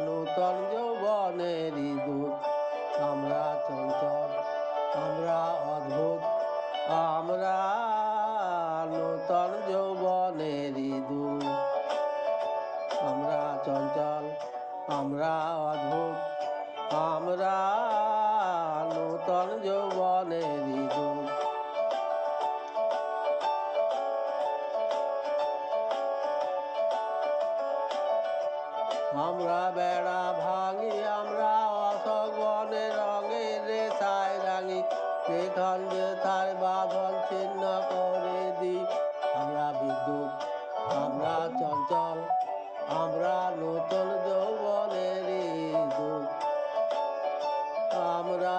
নূতন যৌবনেরই দূত, আমরা চঞ্চল, আমরা অদ্ভুত, আমরা নূতন যৌবনেরই দূত। আমরা চঞ্চল, আমরা অদ্ভুত, আমরা নূতন যৌবনেরই দূত। আমরা বেড়া ভাঙি, আমরা অশোক বনের রঙের রেশায় রাঙি, যেখান যেথায় বাঁধন ছিন্ন করে দিই। আমরা বিদ্যুৎ, আমরা চঞ্চল, আমরা নূতন যৌবনেরই দূত। আমরা